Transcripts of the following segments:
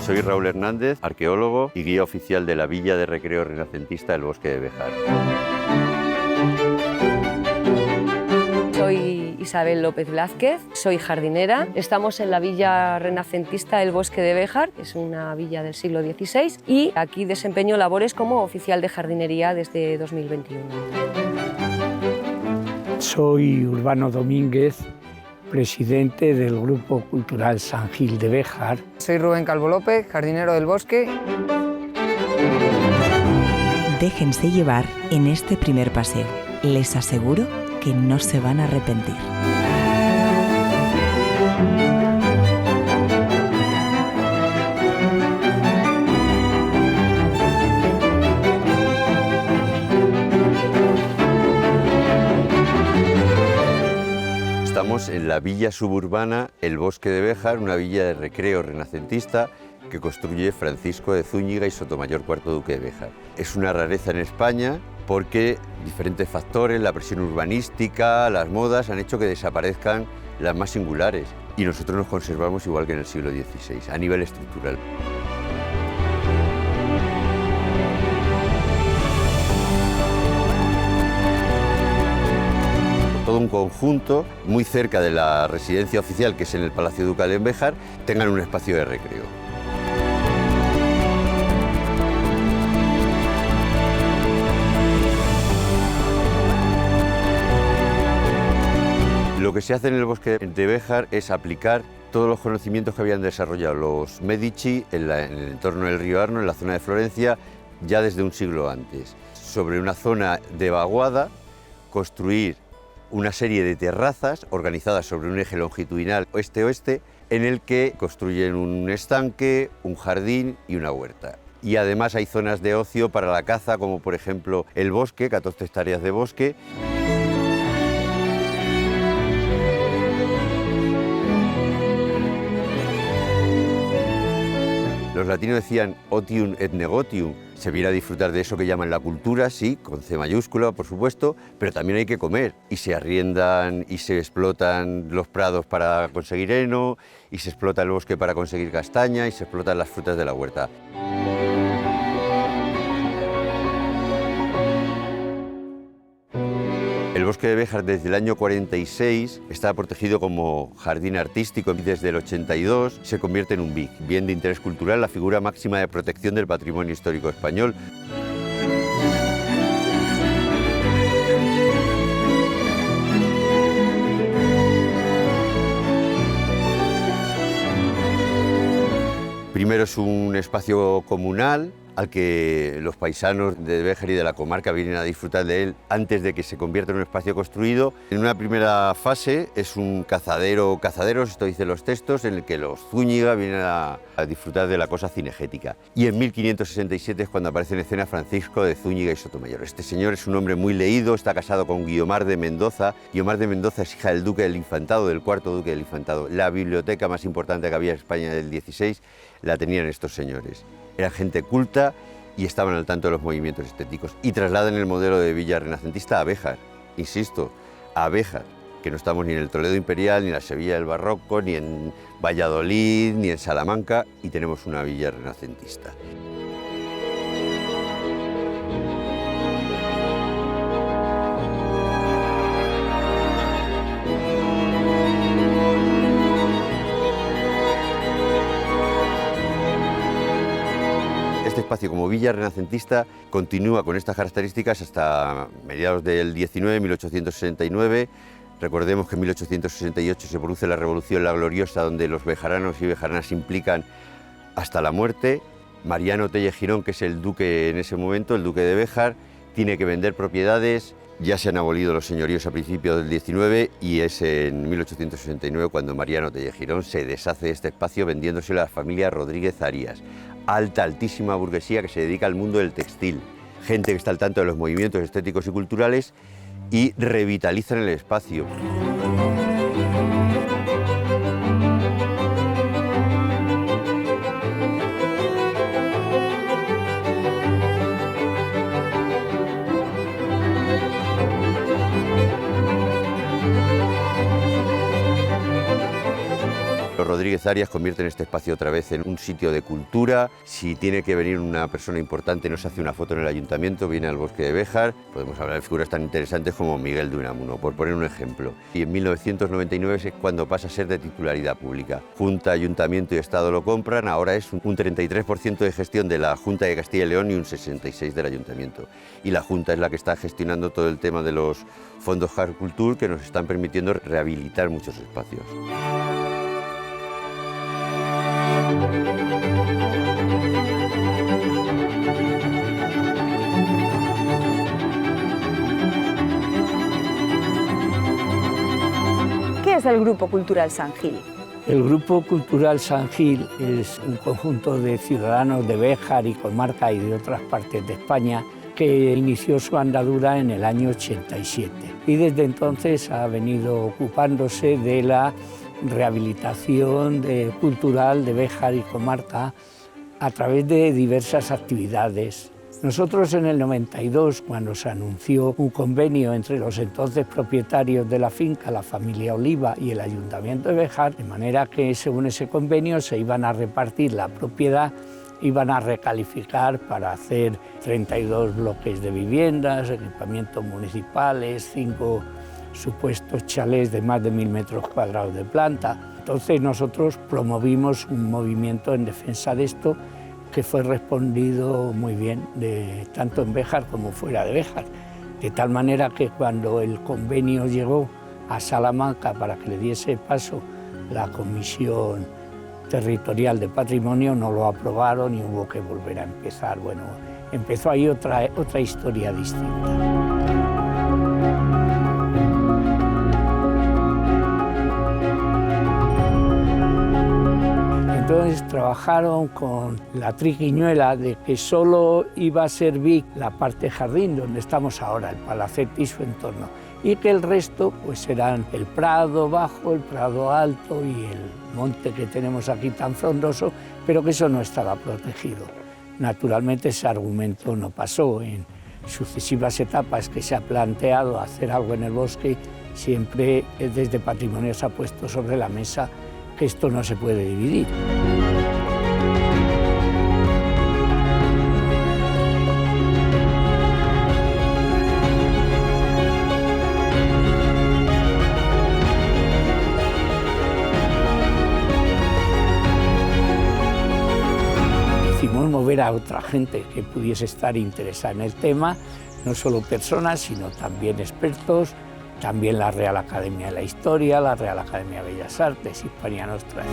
Soy Raúl Hernández, arqueólogo y guía oficial de la Villa de Recreo Renacentista del Bosque de Béjar. Soy Isabel López Blázquez, soy jardinera. Estamos en la Villa Renacentista del Bosque de Béjar, que es una villa del siglo XVI, y aquí desempeño labores como oficial de jardinería desde 2021. Soy Urbano Domínguez, presidente del Grupo Cultural San Gil de Béjar. Soy Rubén Calvo López, jardinero del bosque. Déjense llevar en este primer paseo. Les aseguro que no se van a arrepentir. Estamos en la villa suburbana El Bosque de Béjar, una villa de recreo renacentista que construye Francisco de Zúñiga y Sotomayor, cuarto duque de Béjar. Es una rareza en España porque diferentes factores, la presión urbanística, las modas, han hecho que desaparezcan las más singulares y nosotros nos conservamos igual que en el siglo XVI, a nivel estructural. Todo un conjunto, muy cerca de la residencia oficial, que es en el Palacio Ducal en Béjar, tengan un espacio de recreo. Lo que se hace en el Bosque de Béjar es aplicar todos los conocimientos que habían desarrollado los Medici en el entorno del río Arno, en la zona de Florencia, ya desde un siglo antes. Sobre una zona de vaguada, construir una serie de terrazas organizadas sobre un eje longitudinal oeste-oeste, en el que construyen un estanque, un jardín y una huerta. Y además hay zonas de ocio para la caza, como por ejemplo el bosque, 14 hectáreas de bosque. Los latinos decían otium et negotium. Se viene a disfrutar de eso que llaman la cultura, sí, con C mayúscula, por supuesto, pero también hay que comer. Y se arriendan y se explotan los prados para conseguir heno, y se explota el bosque para conseguir castaña, y se explotan las frutas de la huerta. El Bosque de Béjar desde el año 46 está protegido como jardín artístico y desde el 82 se convierte en un BIC, bien de interés cultural, la figura máxima de protección del patrimonio histórico español. Primero es un espacio comunal al que los paisanos de Béjar y de la comarca vienen a disfrutar de él antes de que se convierta en un espacio construido. En una primera fase es un cazaderos, esto dicen los textos, en el que los Zúñiga vienen a disfrutar de la cosa cinegética. Y en 1567 es cuando aparece en escena Francisco de Zúñiga y Sotomayor. Este señor es un hombre muy leído, está casado con Guiomar de Mendoza. Guiomar de Mendoza es hija del duque del Infantado, del cuarto duque del Infantado. La biblioteca más importante que había en España del XVI la tenían estos señores. Era gente culta y estaban al tanto de los movimientos estéticos y trasladan el modelo de villa renacentista a Béjar, insisto, a Béjar, que no estamos ni en el Toledo Imperial, ni en la Sevilla del Barroco, ni en Valladolid, ni en Salamanca, y tenemos una villa renacentista. Este espacio como villa renacentista continúa con estas características hasta mediados del 19, 1869. Recordemos que en 1868 se produce la Revolución La Gloriosa, donde los bejaranos y bejaranas se implican hasta la muerte. Mariano Telle Girón, que es el duque en ese momento, el duque de Béjar, tiene que vender propiedades. Ya se han abolido los señoríos a principios del 19 y es en 1869 cuando Mariano Telle Girón se deshace de este espacio vendiéndoselo a la familia Rodríguez Arias. Altísima burguesía que se dedica al mundo del textil, gente que está al tanto de los movimientos estéticos y culturales y revitalizan el espacio. Rodríguez Arias convierten este espacio otra vez en un sitio de cultura. Si tiene que venir una persona importante, nos hace una foto en el ayuntamiento, viene al Bosque de Béjar. Podemos hablar de figuras tan interesantes como Miguel de Unamuno, por poner un ejemplo. Y en 1999 es cuando pasa a ser de titularidad pública. Junta, Ayuntamiento y Estado lo compran, ahora es un 33% de gestión de la Junta de Castilla y León y un 66% del Ayuntamiento. Y la Junta es la que está gestionando todo el tema de los fondos Jarcultur, que nos están permitiendo rehabilitar muchos espacios. ¿Qué es el Grupo Cultural San Gil? El Grupo Cultural San Gil es un conjunto de ciudadanos de Béjar y comarca y de otras partes de España que inició su andadura en el año 87 y desde entonces ha venido ocupándose de la rehabilitación cultural de Béjar y comarca a través de diversas actividades. Nosotros en el 92, cuando se anunció un convenio entre los entonces propietarios de la finca, la familia Oliva y el Ayuntamiento de Béjar, de manera que según ese convenio se iban a repartir la propiedad, iban a recalificar para hacer 32 bloques de viviendas, equipamientos municipales, 5 supuestos chalés de más de 1000 metros cuadrados de planta. Entonces nosotros promovimos un movimiento en defensa de esto que fue respondido muy bien, tanto en Béjar como fuera de Béjar, de tal manera que cuando el convenio llegó a Salamanca para que le diese paso la Comisión Territorial de Patrimonio, no lo aprobaron y hubo que volver a empezar. Bueno, empezó ahí otra historia distinta. Entonces trabajaron con la triquiñuela de que solo iba a servir la parte jardín, donde estamos ahora, el palacete y su entorno, y que el resto pues eran el prado bajo, el prado alto y el monte que tenemos aquí tan frondoso, pero que eso no estaba protegido. Naturalmente ese argumento no pasó. En sucesivas etapas que se ha planteado hacer algo en el bosque, siempre desde Patrimonio se ha puesto sobre la mesa que esto no se puede dividir. Hicimos mover a otra gente que pudiese estar interesada en el tema, no solo personas, sino también expertos, también la Real Academia de la Historia, la Real Academia de Bellas Artes, Hispania Nostra.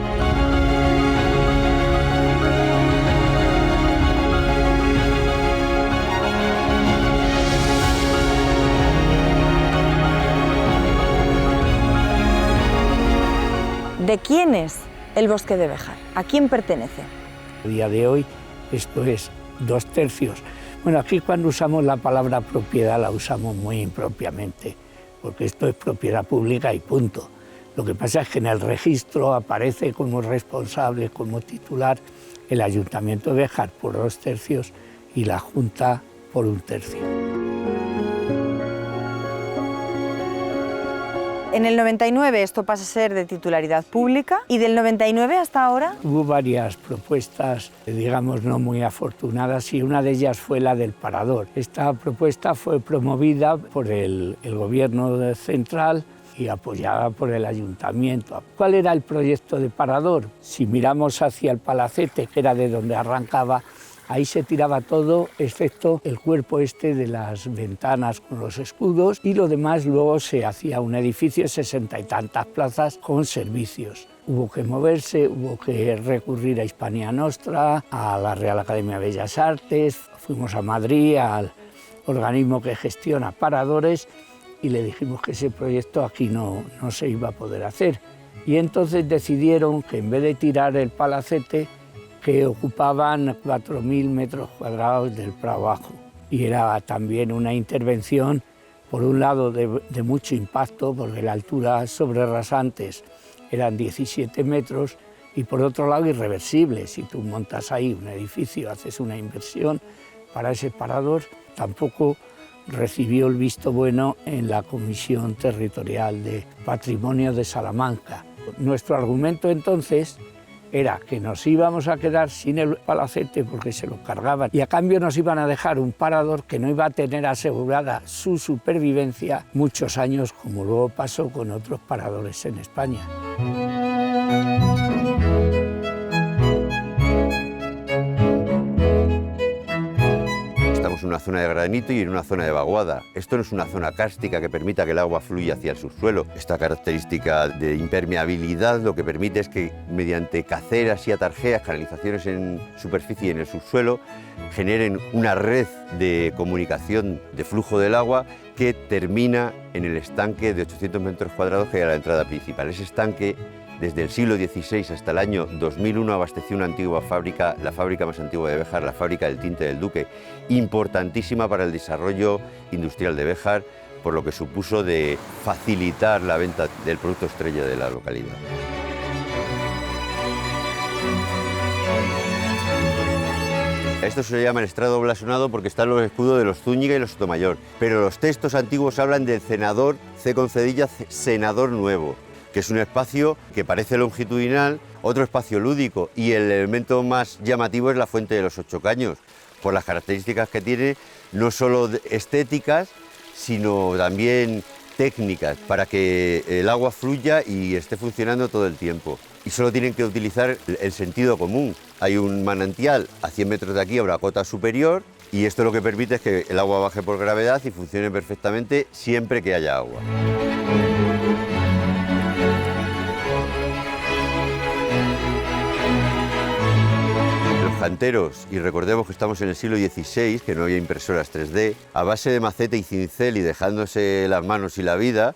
¿De quién es el Bosque de Béjar? ¿A quién pertenece? A día de hoy esto es 2/3. Bueno, aquí cuando usamos la palabra propiedad la usamos muy impropiamente, porque esto es propiedad pública y punto. Lo que pasa es que en el registro aparece como responsable, como titular, el Ayuntamiento de Béjar por 2/3 y la Junta por 1/3. En el 99 esto pasa a ser de titularidad pública y del 99 hasta ahora... Hubo varias propuestas, digamos, no muy afortunadas y una de ellas fue la del parador. Esta propuesta fue promovida por el gobierno central y apoyada por el ayuntamiento. ¿Cuál era el proyecto de parador? Si miramos hacia el palacete, que era de donde arrancaba, ahí se tiraba todo, excepto el cuerpo este de las ventanas con los escudos, y lo demás luego se hacía un edificio de 60 y tantas plazas con servicios. Hubo que moverse, hubo que recurrir a Hispania Nostra, a la Real Academia de Bellas Artes, fuimos a Madrid, al organismo que gestiona paradores, y le dijimos que ese proyecto aquí no se iba a poder hacer. Y entonces decidieron que en vez de tirar el palacete, que ocupaban 4.000 metros cuadrados del prado bajo. Y era también una intervención, por un lado, de mucho impacto, porque la altura sobre rasantes eran 17 metros, y por otro lado, irreversible. Si tú montas ahí un edificio, haces una inversión para ese parador, tampoco recibió el visto bueno en la Comisión Territorial de Patrimonio de Salamanca. Nuestro argumento entonces era que nos íbamos a quedar sin el palacete porque se lo cargaban y a cambio nos iban a dejar un parador que no iba a tener asegurada su supervivencia muchos años, como luego pasó con otros paradores en España. Estamos en una zona de granito y en una zona de vaguada. Esto no es una zona kárstica que permita que el agua fluya hacia el subsuelo. Esta característica de impermeabilidad lo que permite es que mediante caceras y atarjeas, canalizaciones en superficie y en el subsuelo, generen una red de comunicación de flujo del agua que termina en el estanque de 800 metros cuadrados que hay a la entrada principal. Ese estanque, desde el siglo XVI hasta el año 2001, abasteció una antigua fábrica, la fábrica más antigua de Béjar, la fábrica del tinte del Duque, importantísima para el desarrollo industrial de Béjar, por lo que supuso de facilitar la venta del producto estrella de la localidad. A esto se le llama el estrado blasonado porque están los escudos de los Zúñiga y los Sotomayor, pero los textos antiguos hablan del cenador, senador nuevo, que es un espacio que parece longitudinal, otro espacio lúdico, y el elemento más llamativo es la fuente de los 8 caños, por las características que tiene, no solo estéticas, sino también técnicas, para que el agua fluya y esté funcionando todo el tiempo. Y solo tienen que utilizar el sentido común. Hay un manantial a 100 metros de aquí a una cota superior, y esto lo que permite es que el agua baje por gravedad y funcione perfectamente siempre que haya agua. Canteros, y recordemos que estamos en el siglo XVI, que no había impresoras 3D, a base de maceta y cincel y dejándose las manos y la vida,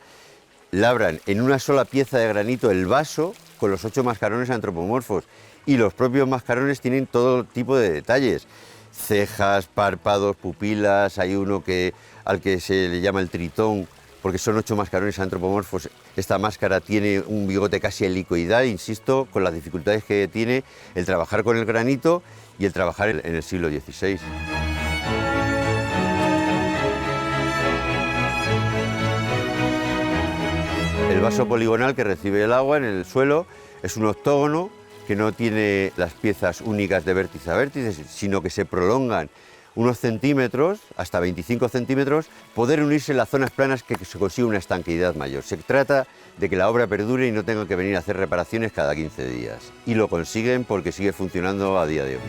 labran en una sola pieza de granito el vaso con los 8 mascarones antropomorfos, y los propios mascarones tienen todo tipo de detalles, cejas, párpados, pupilas, hay uno al que se le llama el tritón, porque son 8 mascarones antropomorfos. Esta máscara tiene un bigote casi helicoidal, insisto, con las dificultades que tiene el trabajar con el granito y el trabajar en el siglo XVI. El vaso poligonal que recibe el agua en el suelo es un octógono que no tiene las piezas únicas de vértice a vértice, sino que se prolongan unos centímetros, hasta 25 centímetros, poder unirse en las zonas planas que se consigue una estanqueidad mayor. Se trata de que la obra perdure y no tengan que venir a hacer reparaciones cada 15 días. Y lo consiguen porque sigue funcionando a día de hoy.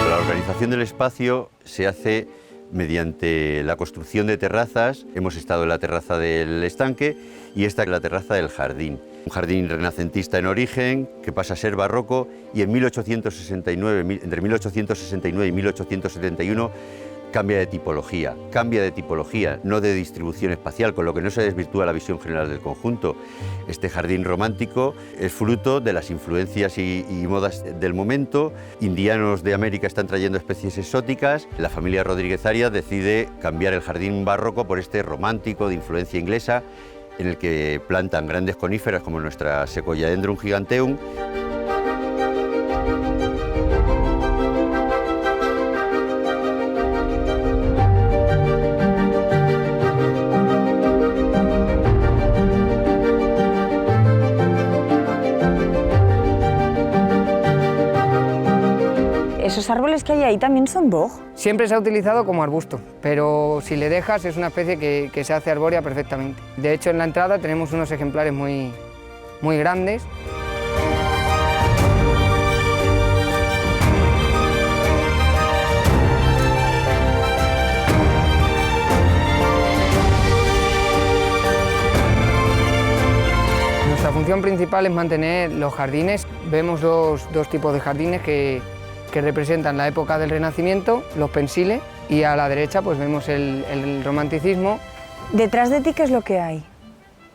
La organización del espacio se hace mediante la construcción de terrazas. Hemos estado en la terraza del estanque y esta es la terraza del jardín. Un jardín renacentista en origen que pasa a ser barroco y en 1869, entre 1869 y 1871 cambia de tipología, no de distribución espacial, con lo que no se desvirtúa la visión general del conjunto. Este jardín romántico es fruto de las influencias y modas del momento. Indianos de América están trayendo especies exóticas. La familia Rodríguez Arias decide cambiar el jardín barroco por este romántico de influencia inglesa, en el que plantan grandes coníferas como nuestra Sequoiadendron giganteum. ¿Esos árboles que hay ahí también son boj? Siempre se ha utilizado como arbusto, pero si le dejas es una especie que se hace arbórea perfectamente. De hecho, en la entrada tenemos unos ejemplares muy grandes. Nuestra función principal es mantener los jardines. Vemos dos tipos de jardines que representan la época del Renacimiento, los pensiles, y a la derecha pues vemos el romanticismo. ¿Detrás de ti qué es lo que hay?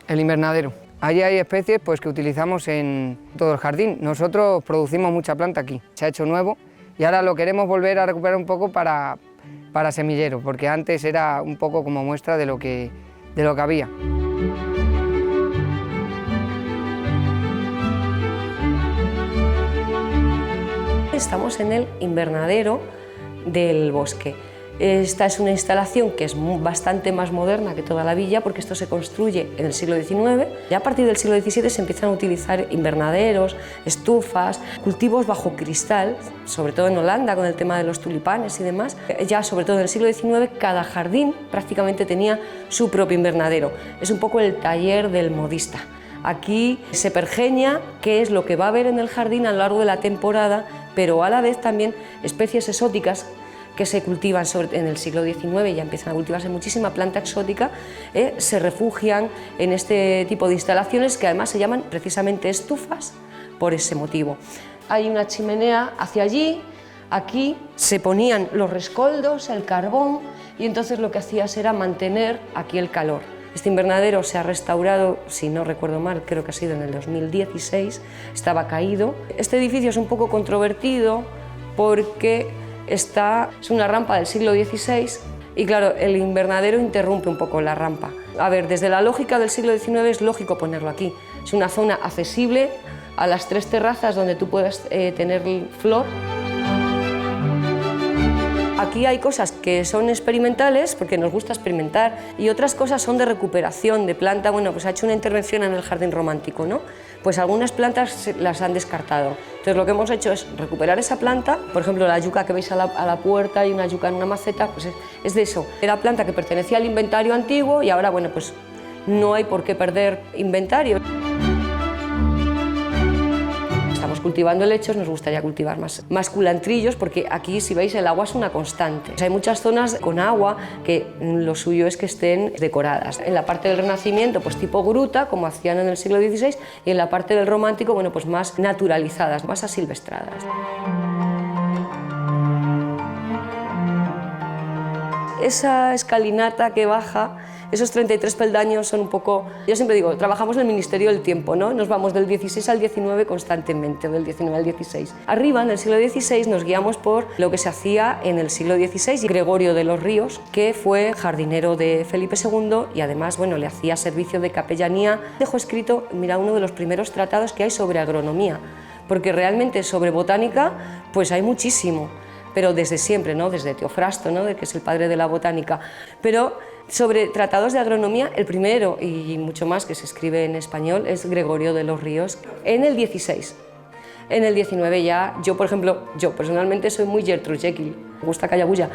El invernadero. Allí hay especies pues, que utilizamos en todo el jardín. Nosotros producimos mucha planta aquí, se ha hecho nuevo y ahora lo queremos volver a recuperar un poco para para semillero, porque antes era un poco como muestra de lo que había. Estamos en el invernadero del bosque. Esta es una instalación que es bastante más moderna que toda la villa, porque esto se construye en el siglo XIX. Ya a partir del siglo XVII se empiezan a utilizar invernaderos, estufas, cultivos bajo cristal, sobre todo en Holanda con el tema de los tulipanes y demás. Ya sobre todo en el siglo XIX cada jardín prácticamente tenía su propio invernadero. Es un poco el taller del modista. Aquí se pergeña qué es lo que va a haber en el jardín a lo largo de la temporada, pero a la vez también especies exóticas que se cultivan en el siglo XIX, ya empiezan a cultivarse muchísima planta exótica, se refugian en este tipo de instalaciones que además se llaman precisamente estufas por ese motivo. Hay una chimenea hacia allí, aquí se ponían los rescoldos, el carbón, y entonces lo que hacías era mantener aquí el calor. Este invernadero se ha restaurado, si no recuerdo mal, creo que ha sido en el 2016, estaba caído. Este edificio es un poco controvertido porque es una rampa del siglo XVI y claro, el invernadero interrumpe un poco la rampa. A ver, desde la lógica del siglo XIX es lógico ponerlo aquí. Es una zona accesible a las 3 terrazas donde tú puedes tener flor. Aquí hay cosas que son experimentales, porque nos gusta experimentar, y otras cosas son de recuperación de planta. Bueno, pues ha hecho una intervención en el jardín romántico, ¿no? Pues algunas plantas las han descartado. Entonces lo que hemos hecho es recuperar esa planta. Por ejemplo, la yuca que veis a la puerta, y una yuca en una maceta, pues es de eso. Era planta que pertenecía al inventario antiguo y ahora, bueno, pues no hay por qué perder inventario. Estamos cultivando helechos, nos gustaría cultivar más culantrillos, porque aquí, si veis, el agua es una constante. Hay muchas zonas con agua que lo suyo es que estén decoradas. En la parte del Renacimiento, pues tipo gruta, como hacían en el siglo XVI, y en la parte del Romántico, bueno, pues más naturalizadas, más asilvestradas. Esa escalinata que baja, esos 33 peldaños son un poco... Yo siempre digo, trabajamos en el Ministerio del Tiempo, ¿no? Nos vamos del 16 al 19 constantemente, del 19 al 16. Arriba, en el siglo XVI, nos guiamos por lo que se hacía en el siglo XVI. Gregorio de los Ríos, que fue jardinero de Felipe II y además, bueno, le hacía servicio de capellanía. Dejó escrito, mira, uno de los primeros tratados que hay sobre agronomía, porque realmente sobre botánica, pues hay muchísimo, pero desde siempre, ¿no? Desde Teofrasto, ¿no? Que es el padre de la botánica. Pero sobre tratados de agronomía, el primero y mucho más que se escribe en español es Gregorio de los Ríos en el 16. En el 19 ya, yo por ejemplo, yo personalmente soy muy Gertrude Jekyll, me gusta Callabulla.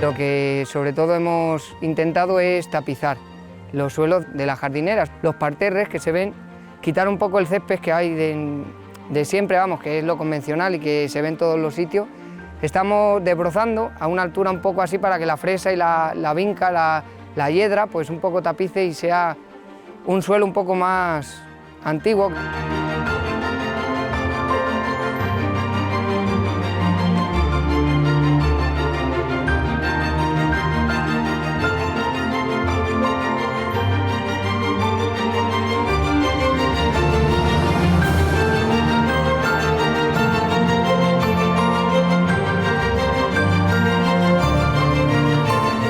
Lo que sobre todo hemos intentado es tapizar los suelos de las jardineras, los parterres que se ven, quitar un poco el césped que hay de siempre, vamos, que es lo convencional y que se ve en todos los sitios. Estamos desbrozando a una altura un poco así para que la fresa y la vinca, la hiedra, pues un poco tapice y sea un suelo un poco más antiguo.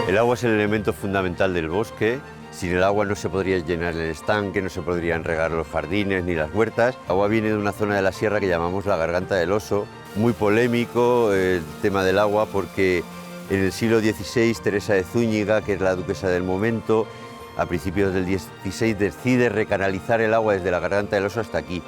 El agua es el elemento fundamental del bosque. Sin el agua no se podría llenar el estanque, no se podrían regar los jardines ni las huertas. El agua viene de una zona de la sierra que llamamos la Garganta del Oso. Muy polémico el tema del agua porque en el siglo XVI Teresa de Zúñiga, que es la duquesa del momento, a principios del XVI decide recanalizar el agua desde la Garganta del Oso hasta aquí.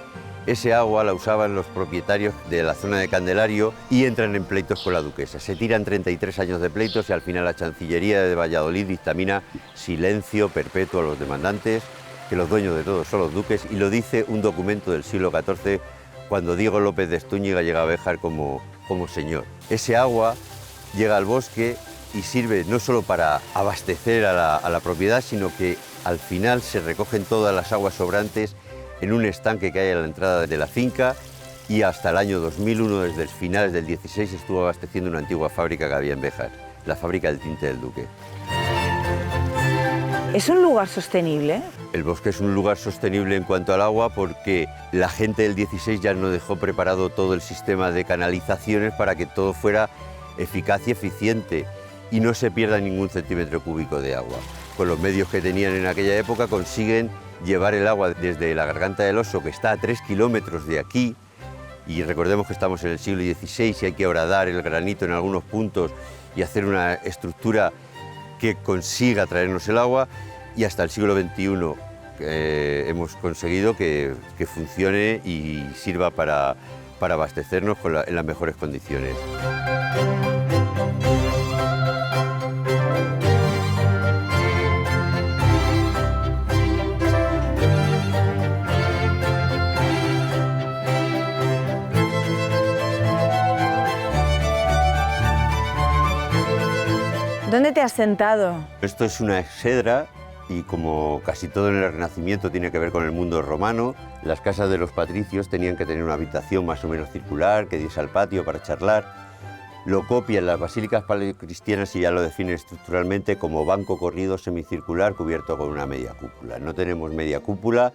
Ese agua la usaban los propietarios de la zona de Candelario y entran en pleitos con la duquesa. Se tiran 33 años de pleitos y al final la Chancillería de Valladolid dictamina silencio perpetuo a los demandantes, que los dueños de todo son los duques, y lo dice un documento del siglo XIV cuando Diego López de Stúñiga llega a Béjar como señor. Ese agua llega al bosque y sirve no solo para abastecer a la propiedad, sino que al final se recogen todas las aguas sobrantes en un estanque que hay a la entrada de la finca y hasta el año 2001, desde finales del 16, estuvo abasteciendo una antigua fábrica que había en Béjar, la fábrica del tinte del Duque. ¿Es un lugar sostenible? El bosque es un lugar sostenible en cuanto al agua porque la gente del 16 ya no dejó preparado todo el sistema de canalizaciones para que todo fuera eficaz y eficiente y no se pierda ningún centímetro cúbico de agua. Con los medios que tenían en aquella época consiguen llevar el agua desde la Garganta del Oso, que está a 3 kilómetros de aquí, y recordemos que estamos en el siglo XVI y hay que horadar el granito en algunos puntos y hacer una estructura que consiga traernos el agua, y hasta el siglo XXI hemos conseguido que funcione y sirva para abastecernos en las mejores condiciones. ¿Dónde te has sentado? Esto es una exedra y como casi todo en el Renacimiento tiene que ver con el mundo romano, las casas de los patricios tenían que tener una habitación más o menos circular que diese al patio para charlar. Lo copian las basílicas paleocristianas y ya lo definen estructuralmente como banco corrido semicircular cubierto con una media cúpula. No tenemos media cúpula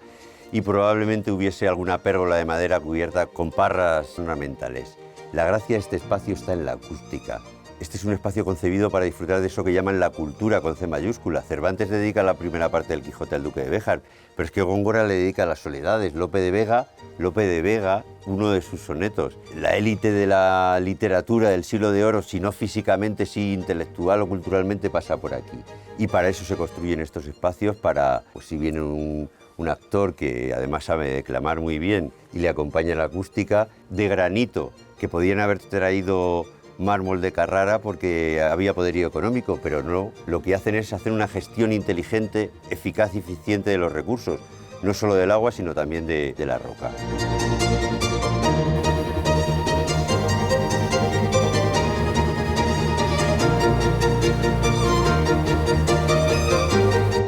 y probablemente hubiese alguna pérgola de madera cubierta con parras ornamentales. La gracia de este espacio está en la acústica. Este es un espacio concebido para disfrutar de eso que llaman la cultura con C mayúscula. Cervantes dedica la primera parte del Quijote al Duque de Béjar, pero es que Góngora le dedica las soledades. Lope de Vega, uno de sus sonetos. La élite de la literatura del siglo de oro, si no físicamente, sí intelectual o culturalmente, pasa por aquí. Y para eso se construyen estos espacios, para, pues si viene un actor que además sabe declamar muy bien y le acompaña la acústica, de granito, que podían haber traído mármol de Carrara porque había poderío económico, pero no, lo que hacen es hacer una gestión inteligente, eficaz y eficiente de los recursos, no solo del agua, sino también de la roca.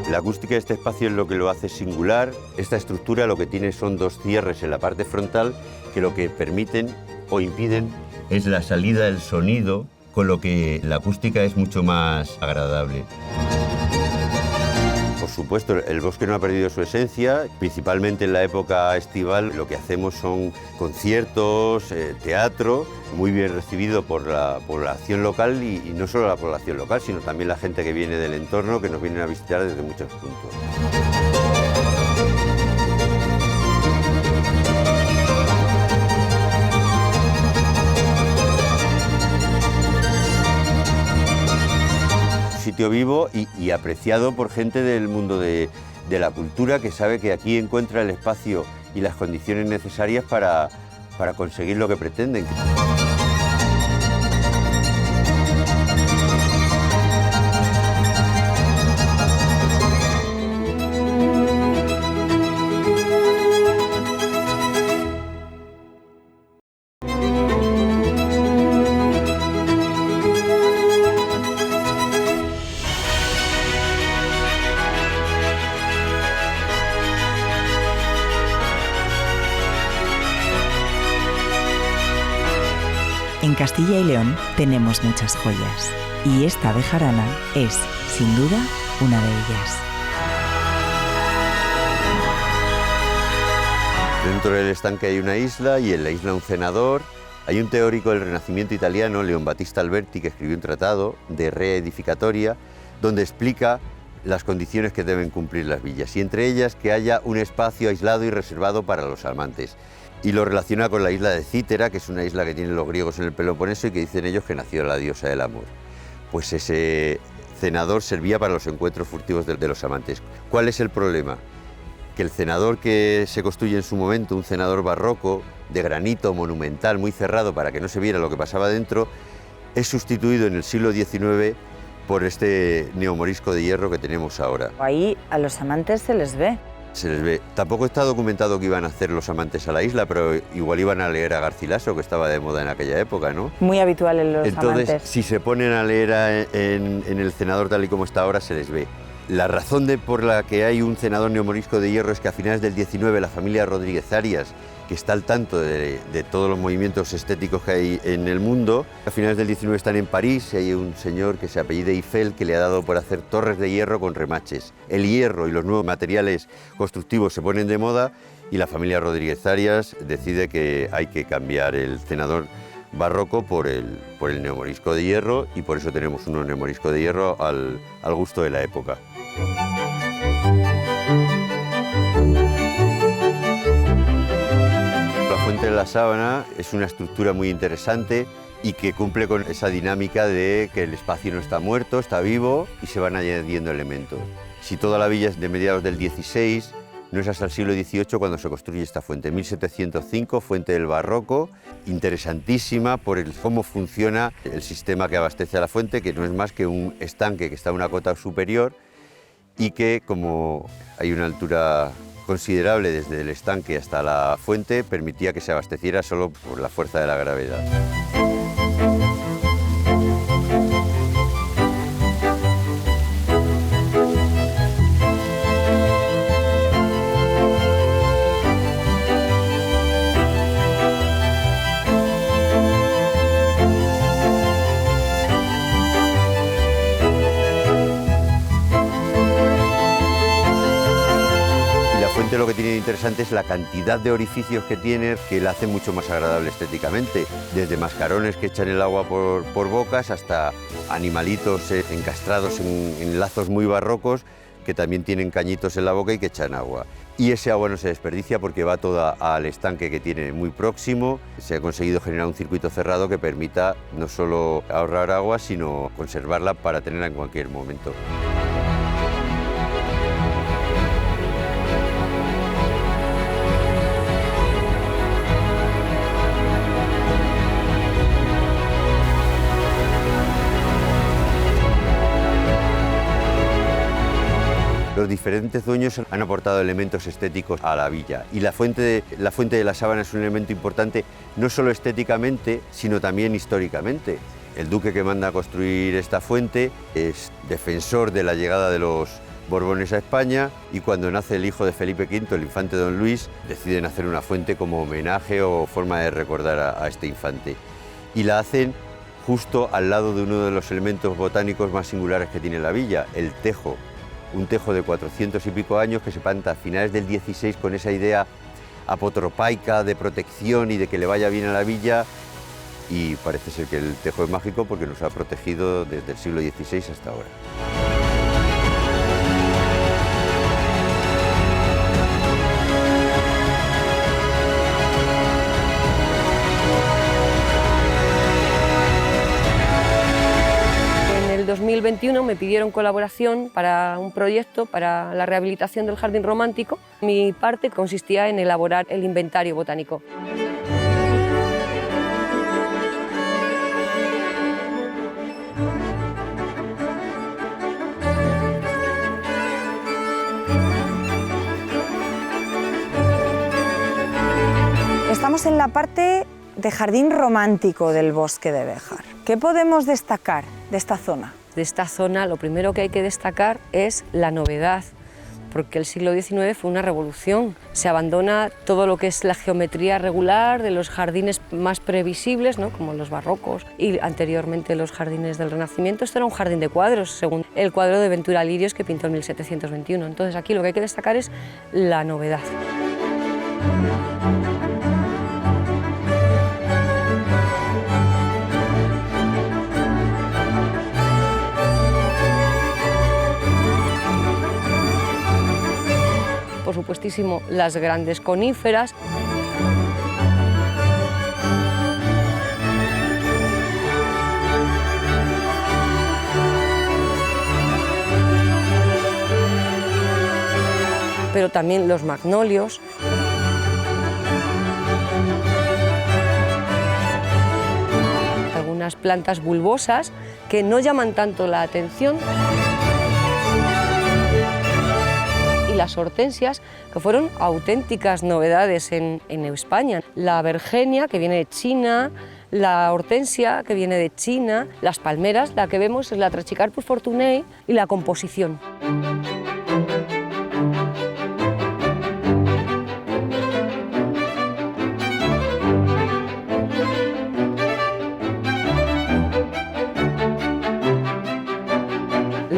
La acústica de este espacio es lo que lo hace singular. Esta estructura lo que tiene son dos cierres en la parte frontal que lo que permiten o impiden es la salida del sonido, con lo que la acústica es mucho más agradable. Por supuesto, el bosque no ha perdido su esencia, principalmente en la época estival lo que hacemos son conciertos, teatro, muy bien recibido por la población local y no solo la población local, sino también la gente que viene del entorno, que nos vienen a visitar desde muchos puntos. Sitio vivo y apreciado por gente del mundo de la cultura que sabe que aquí encuentra el espacio y las condiciones necesarias para conseguir lo que pretenden. En Castilla y León tenemos muchas joyas y esta bejarana es, sin duda, una de ellas. Dentro del estanque hay una isla y en la isla un cenador. Hay un teórico del Renacimiento italiano, Leon Battista Alberti, que escribió un tratado de rea edificatoria donde explica las condiciones que deben cumplir las villas y entre ellas que haya un espacio aislado y reservado para los amantes. Y lo relaciona con la isla de Cítera, que es una isla que tienen los griegos en el Peloponeso y que dicen ellos que nació la diosa del amor. Pues ese cenador servía para los encuentros furtivos de los amantes. ¿Cuál es el problema? Que el cenador que se construye en su momento, un cenador barroco, de granito, monumental, muy cerrado para que no se viera lo que pasaba dentro, es sustituido en el siglo XIX por este neomorisco de hierro que tenemos ahora. Ahí a los amantes se les ve. Se les ve. Tampoco está documentado que iban a hacer los amantes a la isla, pero igual iban a leer a Garcilaso, que estaba de moda en aquella época, ¿no? Muy habitual en los Entonces, amantes. si se ponen a leer en el cenador tal y como está ahora, se les ve. La razón por la que hay un cenador neomorisco de hierro es que a finales del XIX la familia Rodríguez Arias que está al tanto de todos los movimientos estéticos que hay en el mundo. A finales del 19 están en París y hay un señor que se apellida Eiffel que le ha dado por hacer torres de hierro con remaches. El hierro y los nuevos materiales constructivos se ponen de moda y la familia Rodríguez Arias decide que hay que cambiar el cenador barroco por el neomorisco de hierro, y por eso tenemos un neomorisco de hierro al gusto de la época. La Fuente de la Sábana es una estructura muy interesante y que cumple con esa dinámica de que el espacio no está muerto, está vivo y se van añadiendo elementos. Si toda la villa es de mediados del XVI, no es hasta el siglo XVIII cuando se construye esta fuente. 1705, fuente del barroco, interesantísima por cómo funciona el sistema que abastece a la fuente, que no es más que un estanque que está a una cota superior y que, como hay una altura considerable desde el estanque hasta la fuente, permitía que se abasteciera solo por la fuerza de la gravedad. Lo que tiene de interesante es la cantidad de orificios que tiene, que la hace mucho más agradable estéticamente, desde mascarones que echan el agua por bocas hasta animalitos encastrados en lazos muy barrocos que también tienen cañitos en la boca y que echan agua. Y ese agua no se desperdicia porque va toda al estanque que tiene muy próximo. Se ha conseguido generar un circuito cerrado que permita no solo ahorrar agua, sino conservarla para tenerla en cualquier momento. Los diferentes dueños han aportado elementos estéticos a la villa y la Fuente de la Sábana es un elemento importante no solo estéticamente, sino también históricamente. El duque que manda a construir esta fuente es defensor de la llegada de los Borbones a España, y cuando nace el hijo de Felipe V, el infante Don Luis, deciden hacer una fuente como homenaje o forma de recordar a este infante. Y la hacen justo al lado de uno de los elementos botánicos más singulares que tiene la villa, el tejo. Un tejo de 400 y pico años que se planta a finales del XVI con esa idea apotropaica de protección y de que le vaya bien a la villa, y parece ser que el tejo es mágico porque nos ha protegido desde el siglo XVI hasta ahora. En 2021 me pidieron colaboración para un proyecto para la rehabilitación del jardín romántico. Mi parte consistía en elaborar el inventario botánico. Estamos en la parte de jardín romántico del bosque de Béjar. ¿Qué podemos destacar de esta zona? De esta zona lo primero que hay que destacar es la novedad, porque el siglo XIX fue una revolución. Se abandona todo lo que es la geometría regular de los jardines más previsibles, ¿no?, como los barrocos, y anteriormente los jardines del Renacimiento. Esto era un jardín de cuadros, según el cuadro de Ventura Lirios que pintó en 1721. Entonces aquí lo que hay que destacar es la novedad. Por supuestísimo, las grandes coníferas. Pero también los magnolios. Algunas plantas bulbosas que no llaman tanto la atención. Las hortensias, que fueron auténticas novedades en España. La vergenia, que viene de China, la hortensia, que viene de China, las palmeras, la que vemos es la Trachycarpus fortunei, y la composición.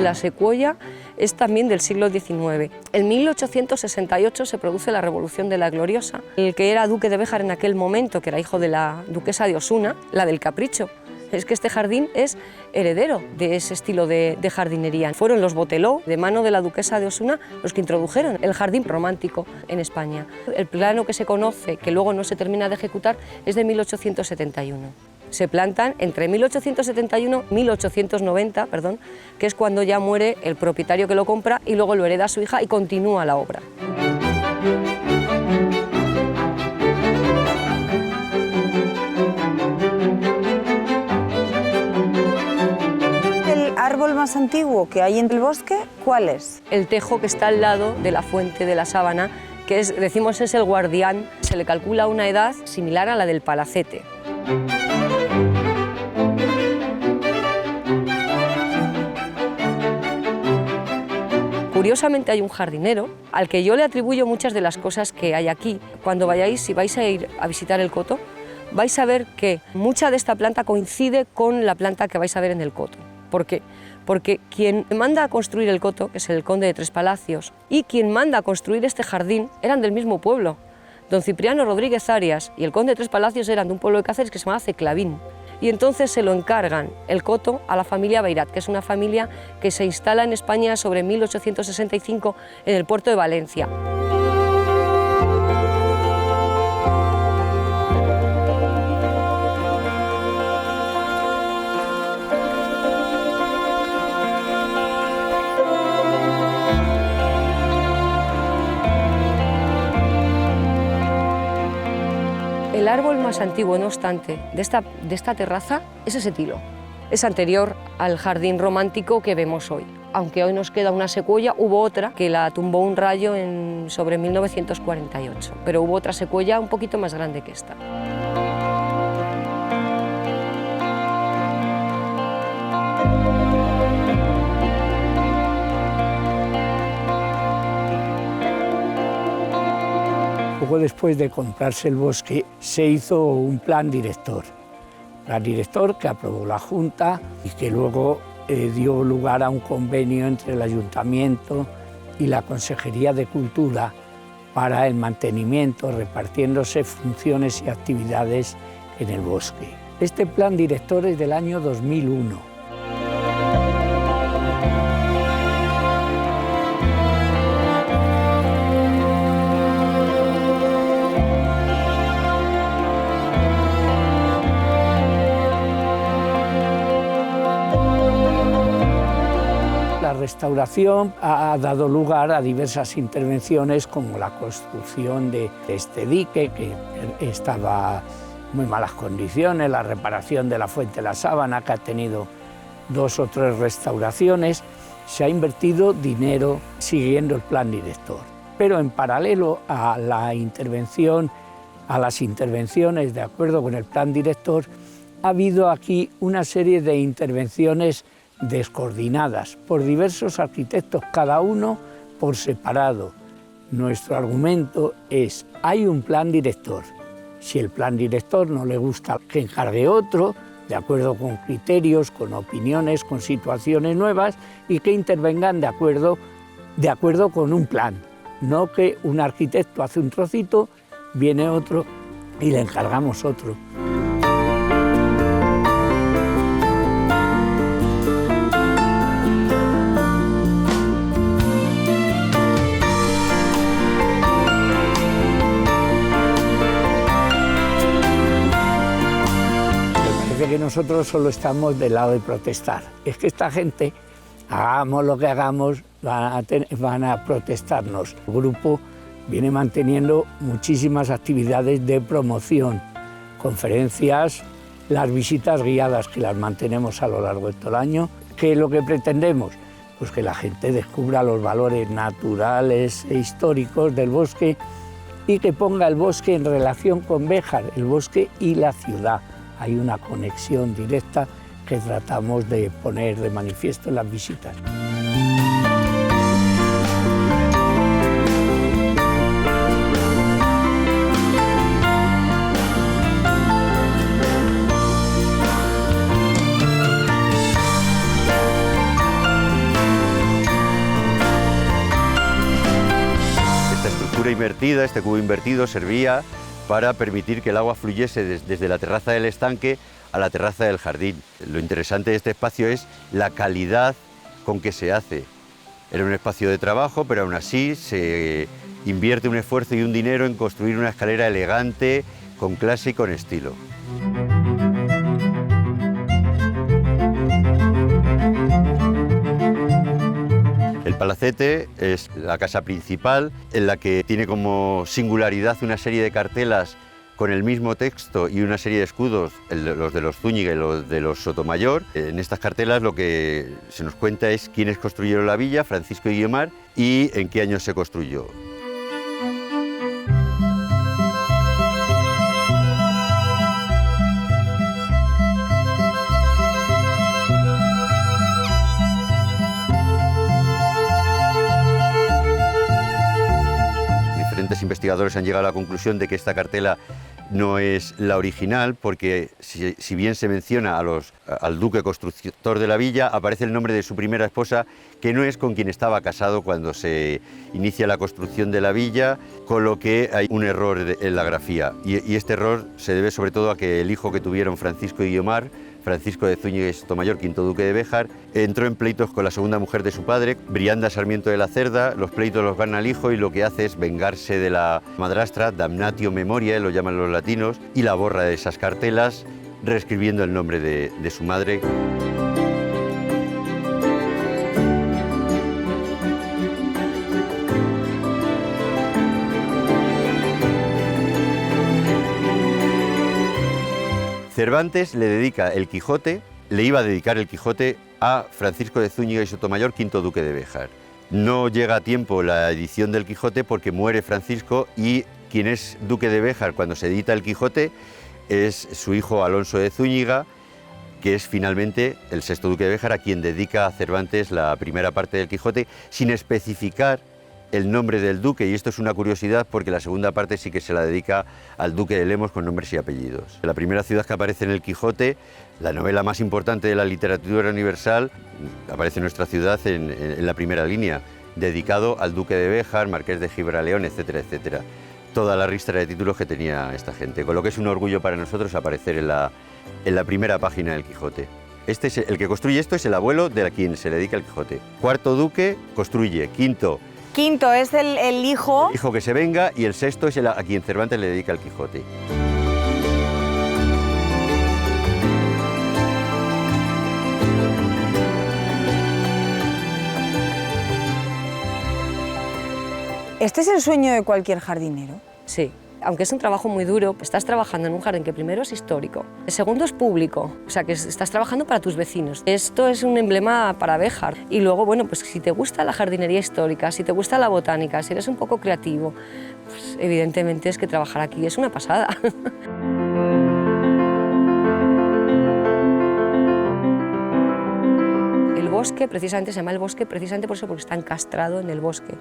la secuoya es también del siglo XIX. En 1868 se produce la Revolución de la Gloriosa. El que era duque de Béjar en aquel momento, que era hijo de la duquesa de Osuna, la del Capricho, es que este jardín es heredero de ese estilo de jardinería. Fueron los Boteló, de mano de la duquesa de Osuna, los que introdujeron el jardín romántico en España. El plano que se conoce, que luego no se termina de ejecutar, es de 1871. Se plantan entre 1871 y 1890, que es cuando ya muere el propietario que lo compra y luego lo hereda su hija y continúa la obra. ¿El árbol más antiguo que hay en el bosque, cuál es? El tejo que está al lado de la fuente de la Sábana, que decimos es el guardián, se le calcula una edad similar a la del palacete. Curiosamente hay un jardinero al que yo le atribuyo muchas de las cosas que hay aquí. Cuando vayáis, si vais a ir a visitar el coto, vais a ver que mucha de esta planta coincide con la planta que vais a ver en el coto. ¿Por qué? Porque quien manda a construir el coto, que es el conde de Tres Palacios, y quien manda a construir este jardín eran del mismo pueblo. Don Cipriano Rodríguez Arias y el conde de Tres Palacios eran de un pueblo de Cáceres que se llamaba Ceclavín. Y entonces se lo encargan el coto a la familia Beirat, que es una familia que se instala en España sobre 1865 en el puerto de Valencia. El árbol más antiguo, no obstante, de esta terraza es ese tilo. Es anterior al jardín romántico que vemos hoy. Aunque hoy nos queda una secuoya, hubo otra que la tumbó un rayo sobre 1948, pero hubo otra secuoya un poquito más grande que esta. Poco después de comprarse el bosque se hizo un plan director que aprobó la Junta y que luego dio lugar a un convenio entre el Ayuntamiento y la Consejería de Cultura para el mantenimiento, repartiéndose funciones y actividades en el bosque. Este plan director es del año 2001. La restauración ha dado lugar a diversas intervenciones como la construcción de este dique que estaba en muy malas condiciones, la reparación de la fuente de la Sábana que ha tenido 2 o 3 restauraciones. Se ha invertido dinero siguiendo el plan director, pero en paralelo a las intervenciones de acuerdo con el plan director ha habido aquí una serie de intervenciones descoordinadas por diversos arquitectos, cada uno por separado. Nuestro argumento es: hay un plan director. Si el plan director no le gusta, que encargue otro, de acuerdo con criterios, con opiniones, con situaciones nuevas, y que intervengan de acuerdo con un plan. No que un arquitecto hace un trocito, viene otro y le encargamos otro. Que nosotros solo estamos del lado de protestar. Es que esta gente, hagamos lo que hagamos, van a protestarnos. El grupo viene manteniendo muchísimas actividades de promoción, conferencias, las visitas guiadas que las mantenemos a lo largo de todo el año. ¿Qué es lo que pretendemos? Pues que la gente descubra los valores naturales e históricos del bosque y que ponga el bosque en relación con Béjar, el bosque y la ciudad. Hay una conexión directa que tratamos de poner de manifiesto en las visitas. moneda, este cubo invertido, servía para permitir que el agua fluyese desde la terraza del estanque a la terraza del jardín. Lo interesante de este espacio es la calidad con que se hace. Era un espacio de trabajo, pero aún así se invierte un esfuerzo y un dinero en construir una escalera elegante, con clase y con estilo. El palacete es la casa principal, en la que tiene como singularidad una serie de cartelas con el mismo texto y una serie de escudos, los de los Zúñiga y los de los Sotomayor. En estas cartelas lo que se nos cuenta es quiénes construyeron la villa, Francisco y Guiomar, y en qué año se construyó. Diferentes investigadores han llegado a la conclusión de que esta cartela no es la original, porque si bien se menciona al duque constructor de la villa, aparece el nombre de su primera esposa, que no es con quien estaba casado cuando se inicia la construcción de la villa, con lo que hay un error en la grafía. Y este error se debe sobre todo a que el hijo que tuvieron Francisco y Guiomar, Francisco de Zúñiga y Sotomayor, quinto duque de Béjar, entró en pleitos con la segunda mujer de su padre, Brianda Sarmiento de la Cerda. Los pleitos los gana el hijo y lo que hace es vengarse de la madrastra, damnatio memoriae, lo llaman los latinos, y la borra de esas cartelas, reescribiendo el nombre de su madre. Cervantes le dedica el Quijote, le iba a dedicar el Quijote a Francisco de Zúñiga y Sotomayor, quinto duque de Béjar. No llega a tiempo la edición del Quijote porque muere Francisco, y quien es duque de Béjar cuando se edita el Quijote es su hijo Alonso de Zúñiga, que es finalmente el sexto duque de Béjar, a quien dedica a Cervantes la primera parte del Quijote, sin especificar el nombre del duque, y esto es una curiosidad porque la segunda parte sí que se la dedica al duque de Lemos con nombres y apellidos. La primera ciudad que aparece en el Quijote, la novela más importante de la literatura universal, aparece nuestra ciudad en la primera línea, dedicado al duque de Béjar, marqués de Gibraleón, etcétera, etcétera. Toda la ristra de títulos que tenía esta gente, con lo que es un orgullo para nosotros aparecer en la primera página del Quijote. El que construye esto es el abuelo de quien se le dedica el Quijote. Cuarto duque construye, quinto es el hijo. El hijo que se venga, y el sexto es a quien Cervantes le dedica el Quijote. ¿Este es el sueño de cualquier jardinero? Sí. Aunque es un trabajo muy duro, estás trabajando en un jardín que primero es histórico, el segundo es público, o sea que estás trabajando para tus vecinos. Esto es un emblema para Béjar. Y luego, bueno, pues si te gusta la jardinería histórica, si te gusta la botánica, si eres un poco creativo, pues evidentemente es que trabajar aquí es una pasada. El bosque precisamente se llama el bosque precisamente por eso, porque está encastrado en el bosque.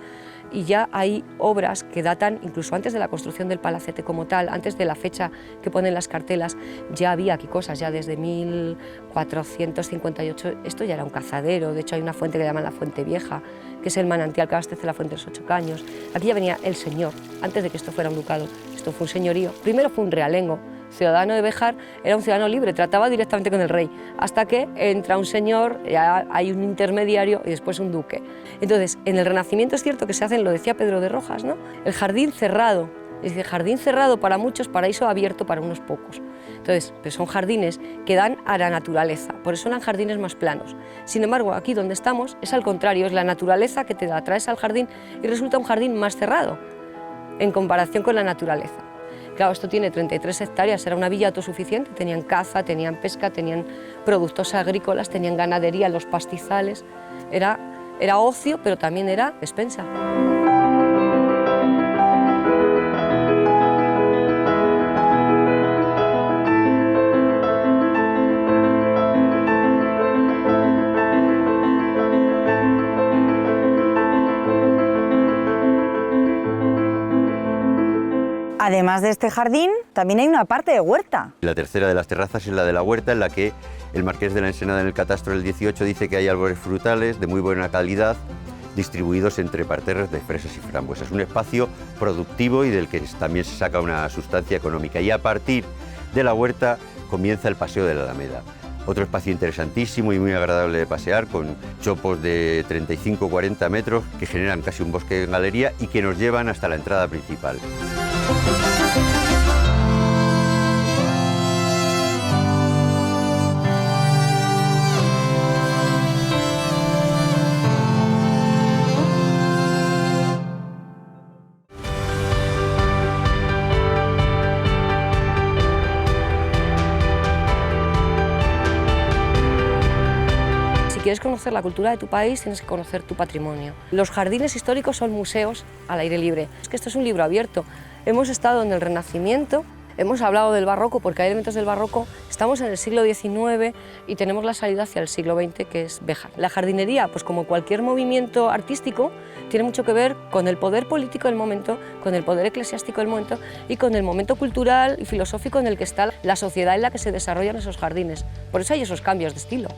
Y ya hay obras que datan incluso antes de la construcción del palacete como tal, antes de la fecha que ponen las cartelas, ya había aquí cosas, ya desde 1458 esto ya era un cazadero. De hecho hay una fuente que llaman la Fuente Vieja, que es el manantial que abastece la Fuente de los 8 Caños. Aquí ya venía el señor, antes de que esto fuera un ducado, esto fue un señorío. Primero fue un realengo, ciudadano de Béjar, era un ciudadano libre, trataba directamente con el rey, hasta que entra un señor, ya hay un intermediario y después un duque. Entonces, en el Renacimiento es cierto que se hacen, lo decía Pedro de Rojas, ¿no?, el jardín cerrado, es decir, jardín cerrado para muchos, paraíso abierto para unos pocos. Entonces, pues son jardines que dan a la naturaleza, por eso eran jardines más planos. Sin embargo, aquí donde estamos es al contrario, es la naturaleza que te atraes al jardín y resulta un jardín más cerrado en comparación con la naturaleza. Claro, esto tiene 33 hectáreas, era una villa autosuficiente, tenían caza, tenían pesca, tenían productos agrícolas, tenían ganadería, los pastizales, era ocio, pero también era despensa. Además de este jardín, también hay una parte de huerta. La tercera de las terrazas es la de la huerta, en la que el marqués de la Ensenada en el catastro del 18 dice que hay árboles frutales de muy buena calidad, distribuidos entre parterres de fresas y frambuesas. Un espacio productivo y del que también se saca una sustancia económica. Y a partir de la huerta comienza el paseo de la Alameda. Otro espacio interesantísimo y muy agradable de pasear, con chopos de 35-40 metros que generan casi un bosque en galería y que nos llevan hasta la entrada principal. Si quieres conocer la cultura de tu país, tienes que conocer tu patrimonio. Los jardines históricos son museos al aire libre. Es que esto es un libro abierto. Hemos estado en el Renacimiento, hemos hablado del barroco porque hay elementos del barroco, estamos en el siglo XIX y tenemos la salida hacia el siglo XX, que es Béjar. La jardinería, pues como cualquier movimiento artístico, tiene mucho que ver con el poder político del momento, con el poder eclesiástico del momento y con el momento cultural y filosófico en el que está la sociedad en la que se desarrollan esos jardines. Por eso hay esos cambios de estilo.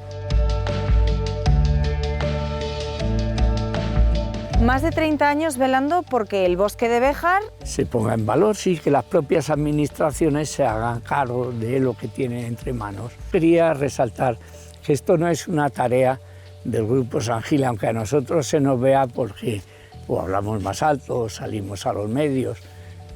Más de 30 años velando porque el bosque de Béjar se ponga en valor, sí, que las propias administraciones se hagan cargo de lo que tienen entre manos. Quería resaltar que esto no es una tarea del Grupo San Gil, aunque a nosotros se nos vea porque o hablamos más alto o salimos a los medios,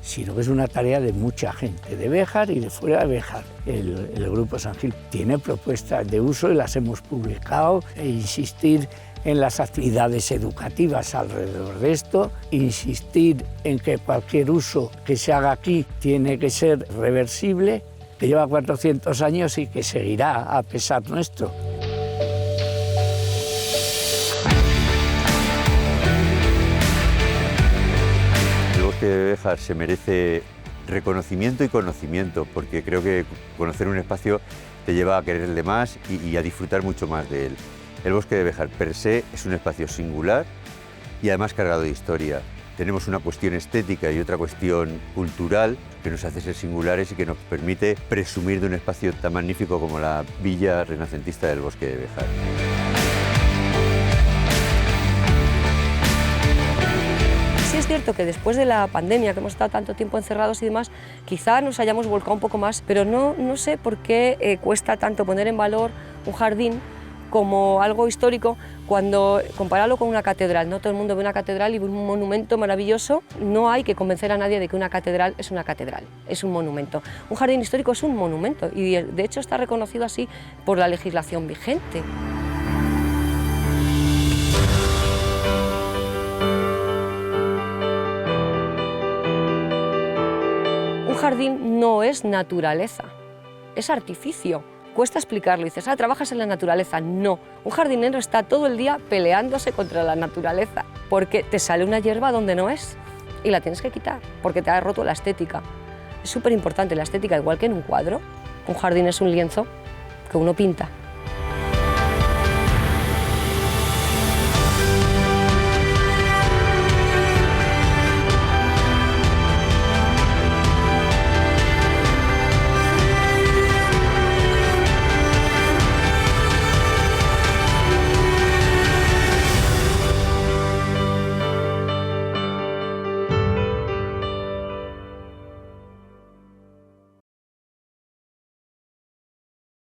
sino que es una tarea de mucha gente, de Béjar y de fuera de Béjar. El Grupo San Gil tiene propuestas de uso y las hemos publicado, e insistir en las actividades educativas alrededor de esto, insistir en que cualquier uso que se haga aquí tiene que ser reversible, que lleva 400 años y que seguirá a pesar nuestro. El bosque de Béjar se merece reconocimiento y conocimiento, porque creo que conocer un espacio te lleva a quererle más y a disfrutar mucho más de él. El bosque de Béjar per se es un espacio singular y además cargado de historia. Tenemos una cuestión estética y otra cuestión cultural que nos hace ser singulares y que nos permite presumir de un espacio tan magnífico como la villa renacentista del bosque de Béjar. Sí es cierto que después de la pandemia, que hemos estado tanto tiempo encerrados y demás, quizá nos hayamos volcado un poco más, pero no sé por qué cuesta tanto poner en valor un jardín como algo histórico cuando compararlo con una catedral. No todo el mundo ve una catedral y ve un monumento maravilloso. No hay que convencer a nadie de que una catedral, es un monumento. Un jardín histórico es un monumento y de hecho está reconocido así por la legislación vigente. Un jardín no es naturaleza, es artificio. Cuesta explicarlo, dices, trabajas en la naturaleza. No, un jardinero está todo el día peleándose contra la naturaleza, porque te sale una hierba donde no es y la tienes que quitar, porque te ha roto la estética. Es súper importante la estética, igual que en un cuadro. Un jardín es un lienzo que uno pinta.